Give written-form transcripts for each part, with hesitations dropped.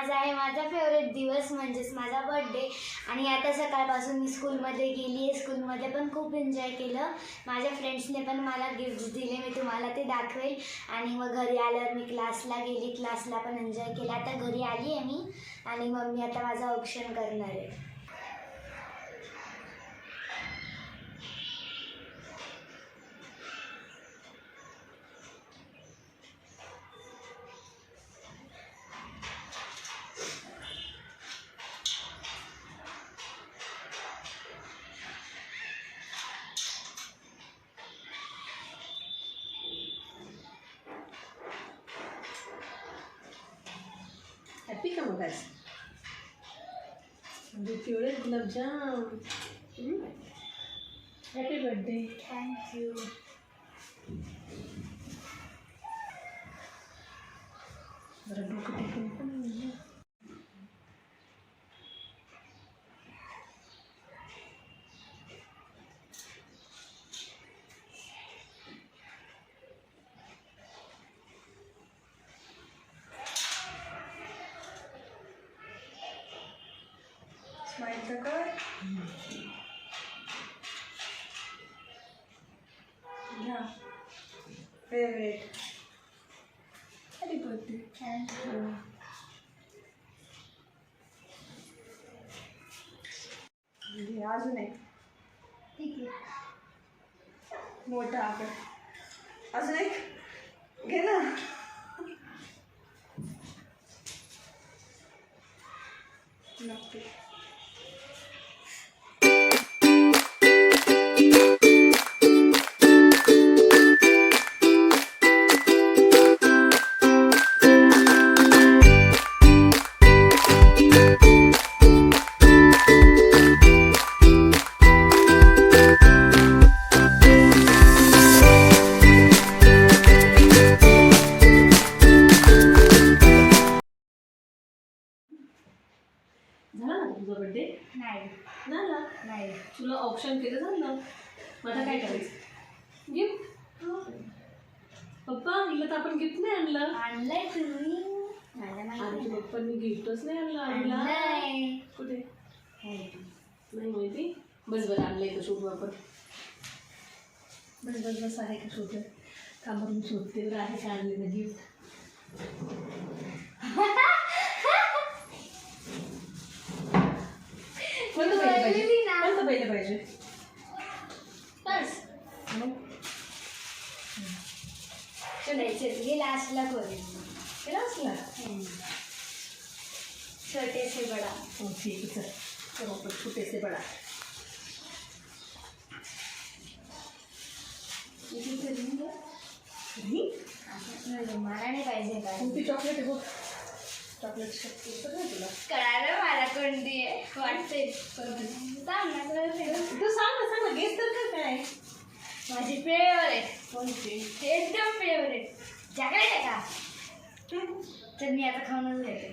आज आहे माझा फेवरेट दिवस म्हणजेच माझा बर्थडे आणि आता सकाळपासून मी स्कूलमध्ये गेली आहे. स्कूलमध्ये पण खूप एन्जॉय केलं. माझ्या फ्रेंड्सने पण मला गिफ्ट्स दिले, मी तुम्हाला ते दाखवेल. आणि मग घरी आल्यावर मी क्लासला गेली, क्लासला पण एन्जॉय केला. आता घरी आली आहे मी आणि मम्मी आता माझं ऑप्शन करणार आहे. हॅपी का मग आज फेवरेट गुलाबजाम. Happy birthday. थँक्यू. जरा डोकं टेकून पण स्माइल तर कर. घ्या फेवरेट. Happy birthday. थँक्यू. अजून एक ठीक आहे. मोठा आपण अजून एक घे ना. नक्की. झाला ना तुझा बर्थडे? नाही झाला. नाही. तुला ऑप्शन केलं झालं. मग आता काय करायचं? गिफ्ट. पप्पा हिला तर आपण गिफ्ट नाही आणलं. आणलंय तुम्ही. मला आणि माहिती पप्पांनी गिफ्टच नाही आणलं. आणला आणलंय. कुठे नाही माहिती. बस बरं आणलंय का शोधू आपण. बस बस बस आहे का शोधलं. कामावरून शोधते बरं आहे का आणलेलं गिफ्ट. कोणतं पहिलं पाहिजे? बस चल लास्टला करेल. क्लासला छोटे से बडा. हो ठीक आहे. चल आपण छोटे से बडा. मला नाही पाहिजे का? कोणती चॉकलेट आहे बघ. चॉकलेट तुला कळालं मला कोणती आहे वाटते. तू सांग ना गेस तर कर काय. माझी फेवरेट. कोणती? एकदम फेवरेट चॉकलेट आहे का? तर मी आता खाऊनच घेते.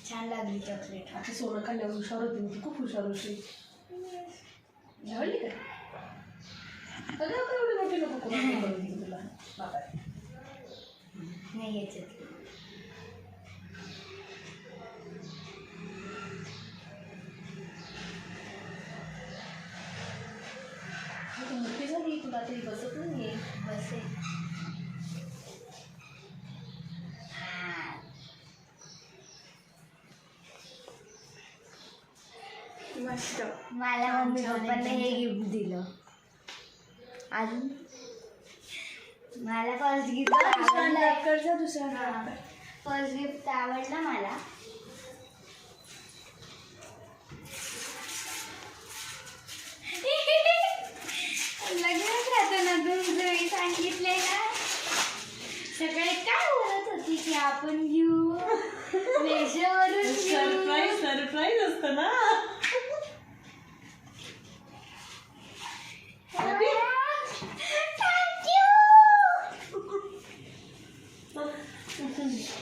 छान लागली चॉकलेट. आता सोनं खाल्ल्यावर हुशार होते मी. खूप हुशार होती. आवडली का? अगं एवढी मोठी नको करून तुला. बाबा नाही घ्यायचं. मोठी झाली तुला तरी बसत नाही. बसे मस्त. मला मम्मी पप्पांनी हे गिफ्ट दिलं. अजून मला फर्स्ट गिफ्ट आवडलं. दुसरा फर्स्ट गिफ्ट आवडलं मला. लग्नच राहतं ना तुमचं. मी सांगितलंय ना सकाळी काय बोलत होती की आपण घेऊ मेशोवरून घेऊ. सरप्राईज असतं ना.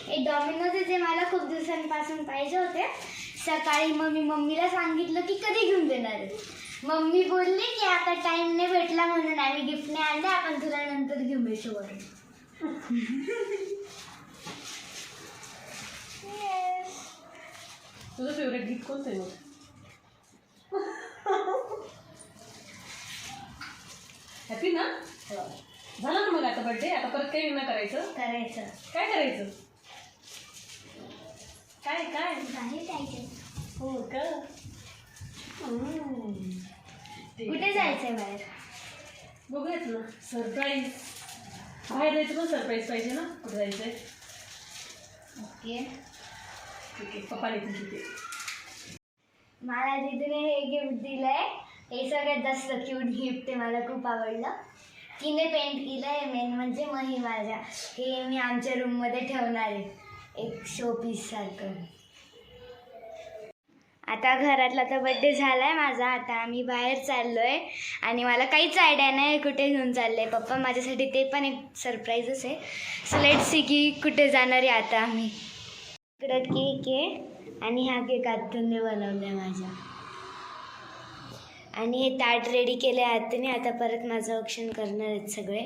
हे डॉमिनोज जे मला खूप दिवसांपासून पाहिजे होते. सकाळी मम्मीला सांगितलं की कधी घेऊन देणार आहे. मम्मी बोलली की आता टाइम नाही भेटला म्हणून आम्ही गिफ्ट नाही आणले, आपण तुला नंतर घेऊ मेशोवरून. तुझं फेवरेट गीत कोणतं आहे मग? हॅपी ना? झालं ना मग आता बर्थडे? आता परत काही नाही करायचं? करायचं काय करायचं? काय काय नाही जायचं. हो का? कुठे जायचंय बाहेर? बघूयात ना. सरप्राईज. बाहेर जायचं पण सरप्राईज पाहिजे ना. कुठे जायचंय? ओके. ठीक आहे, पप्पा येतील तिथे. मला दीदीने हे गिफ्ट दिलंय. हे सगळ्यात जास्त क्यूट गिफ्ट आहे, मला खूप आवडलं. तिने पेंट केलंय मेन म्हणजे मही माझ्या. हे मी आमच्या रूममध्ये ठेवणार आहे, एक शो पीस सारखं. आता घरातला तर बड्डे झालाय माझा. आता आम्ही बाहेर चाललोय आणि मला काहीच आयडिया नाही कुठे घेऊन चाललंय पप्पा माझ्यासाठी. ते पण एक सरप्राईजच आहे. सो लेट सी की कुठे जाणार आहे आता आम्ही. इकडं केक आहे आणि हा केक आत्तूने बनवलाय माझ्या. आणि हे ताट रेडी केले आत्तूने. आता परत माझं ऑप्शन करणार आहेत सगळे.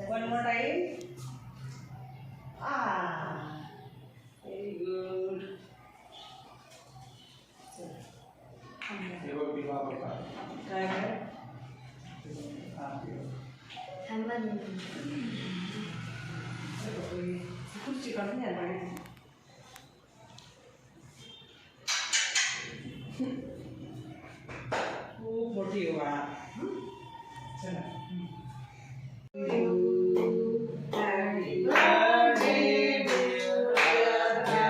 One more time. Very good. काय काय? खुर्ची काढून या बाहेर. खूप मोठी आहे वा. चला. Happy birthday, dear Adya.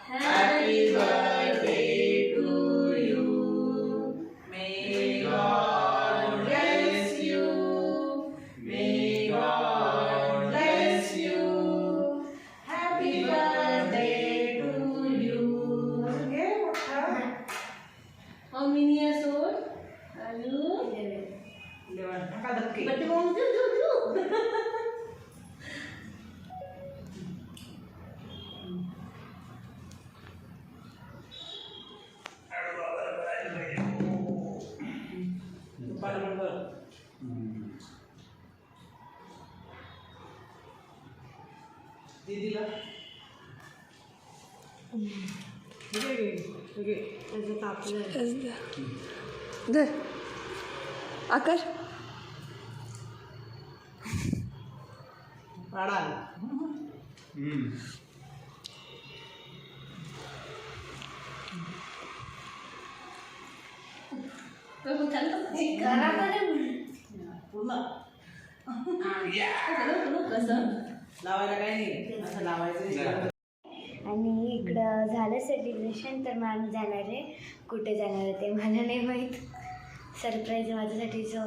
Happy birthday to you. May God bless you. May God bless you. Happy birthday to you. Okay, How many years old are you? 11. Naka dapke. But you won't do. दीदीला धर आकार पाडा. पूर्ण लावायला काही नाही, असं लावायचं. आणि इकडं झालं सेलिब्रेशन. तर मग आम्ही जाणार आहे. कुठे जाणार आहे ते मला नाही माहीत. सरप्राईज माझ्यासाठी. सो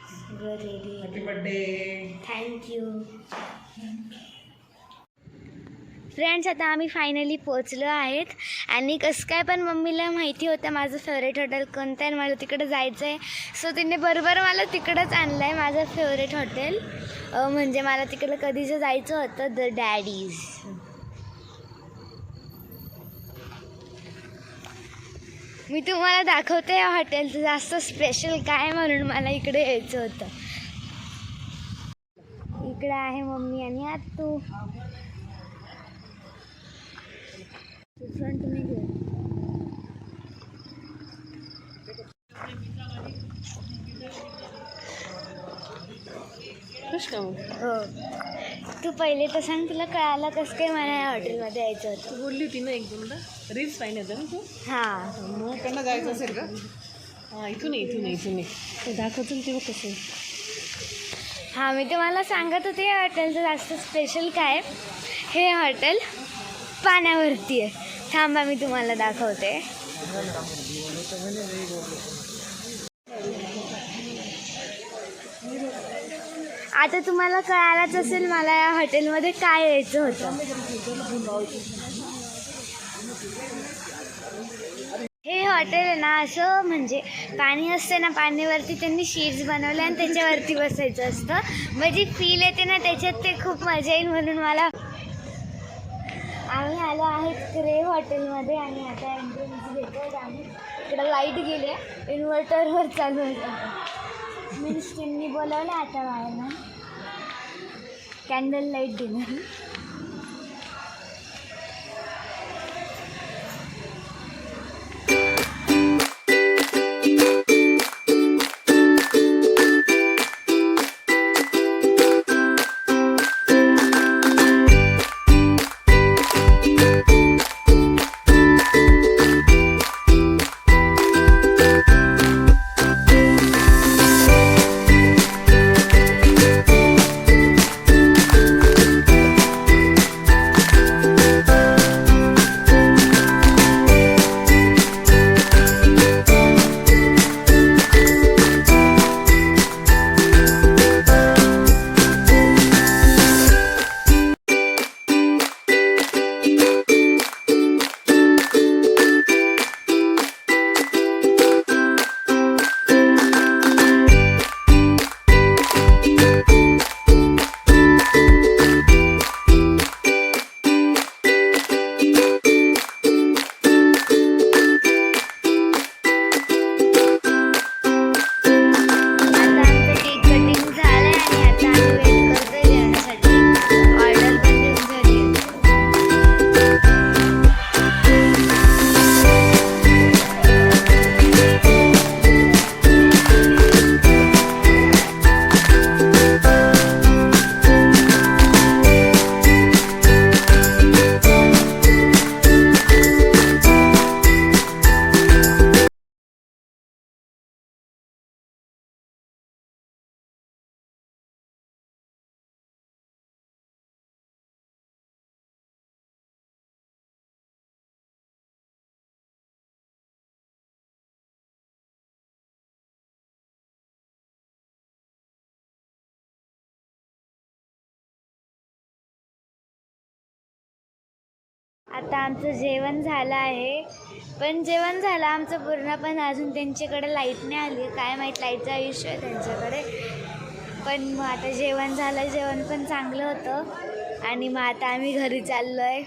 सगळं ready. Happy birthday. Thank you. Friends, आता आम्ही फायनली पोचलो आहेत. आणि कसं काय पण मम्मीला माहिती होतं माझं फेवरेट हॉटेल कोणतं आहे, मला तिकडं जायचं आहे. सो तिने बरोबर मला तिकडंच आणलं आहे, माझं फेवरेट हॉटेल. म्हणजे मला तिकडं कधीचं जायचं होतं, द डॅडीज. मी तुम्हाला दाखवते या हॉटेलचं जास्त स्पेशल काय म्हणून मला इकडे यायचं होतं. इकडे आहे मम्मी आणि आत्तू. फ्रंट में गया. खुश का मग? हो. तू पहिले तर सांग, तुला कळालं कसं काय मला या हॉटेलमध्ये यायचं होतं? तू बोलली होती ना एक दोनदा रील्स पाहिजे होतं ना तू. हां. मग त्यांना जायचं असेल का? हां, इथून ये ते दाखवतो ना तेव्हा कसं. हां, मी तुम्हाला सांगत होते या हॉटेलचं जास्त स्पेशल काय. हे हॉटेल पाण्यावरती आहे. थांबा मी तुम्हाला दाखवते. आता तुम्हाला कळालंच असेल मला या हॉटेलमध्ये काय यायचं होतं. हे हॉटेल आहे ना, असं म्हणजे पाणी असते ना, पाणीवरती त्यांनी शीट्स बनवले आणि त्याच्यावरती बसायचं असतं. म्हणजे फील येते ना त्याच्यात, ते खूप मजा येईल. म्हणून मला आम्ही आलो आहेत क्रेव हॉटेलमध्ये आणि आता एंट्रन्स घेतो आम्ही. इकडं लाईट गेले, इन्व्हर्टरवर चालू होतं. मीन्स त्यांनी बोलावलं आता बाहेर कॅन्डल लाईट डिनर. आता आमचं जेवण झालं आहे, पण जेवण झालं आमचं पूर्ण, पण अजून त्यांच्याकडे लाईट नाही आली. काय माहीत लाईटचा इश्यू आहे त्यांच्याकडे. पण मग आता जेवण झालं, जेवण पण चांगलं होतं आणि मग आता आम्ही घरी चाललो आहे.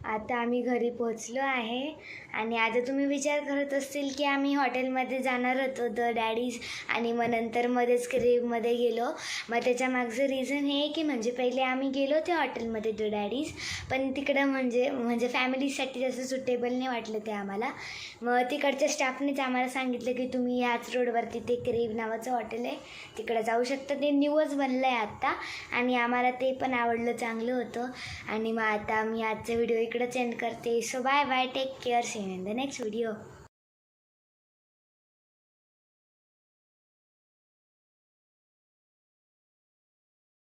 आता आम्ही घरी पोचलो आहे आणि आता तुम्ही विचार करत असतील की आम्ही हॉटेलमध्ये जाणार होतो द डॅडीज आणि मग नंतर मध्येच क्रेवमध्ये गेलो. मग त्याच्या मागचं रिझन हे की म्हणजे पहिले आम्ही गेलो ते हॉटेलमध्ये द डॅडीज, पण तिकडं म्हणजे फॅमिलीसाठी जास्त सुटेबल नाही वाटलं ते आम्हाला. मग तिकडच्या स्टाफनेच आम्हाला सांगितलं की तुम्ही ह्याच रोडवरती ते क्रेव नावाचं हॉटेल आहे, तिकडं जाऊ शकता. ते न्यूच बनलं आहे आत्ता आणि आम्हाला ते पण आवडलं, चांगलं होतं. आणि मग आता मी आजचा व्हिडिओ इकडंच एंड करते. So bye bye, take care, see you in the next video.